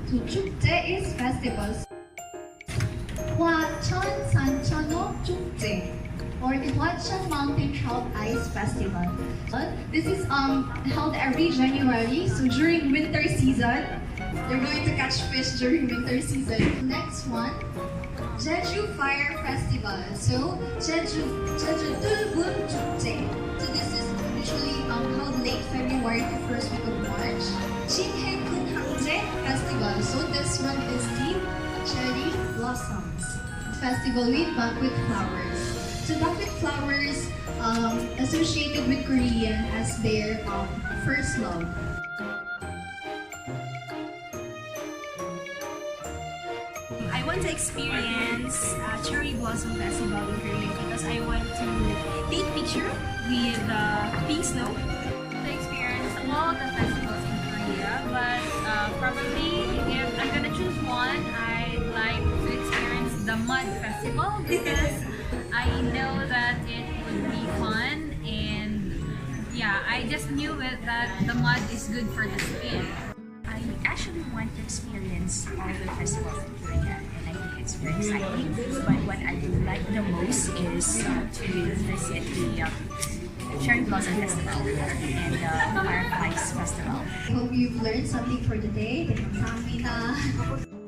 to 축제 is festivals. Hwacheon Sancheonho Chukje, or the Hwacheon Mountain Trout Ice Festival. This is held every January, so during winter season. They're going to catch fish during winter season. Next one, Jeju Fire Festival. So Jeju Tulbun Chukje. So this is usually held late February to first week of March. Jinhae Kunhangje Festival. So this one is the Cherry Blossoms Festival with buckwheat flowers. So buckwheat flowers associated with Korean as their first love. I want to experience Cherry Blossom Festival in Korea because I want to take picture with pink snow. To experience all the festivals in Korea, but probably if I'm gonna choose one, I'd like to experience the Mud Festival because I know that it would be fun, and yeah, I just knew it that the mud is good for the skin. I actually want to experience all the festivals in Korea, and I think it's very exciting. But what I like the most is to visit the Cherry Blossom Festival and the Fireflies Festival. I hope you've learned something for today. 감사합니다.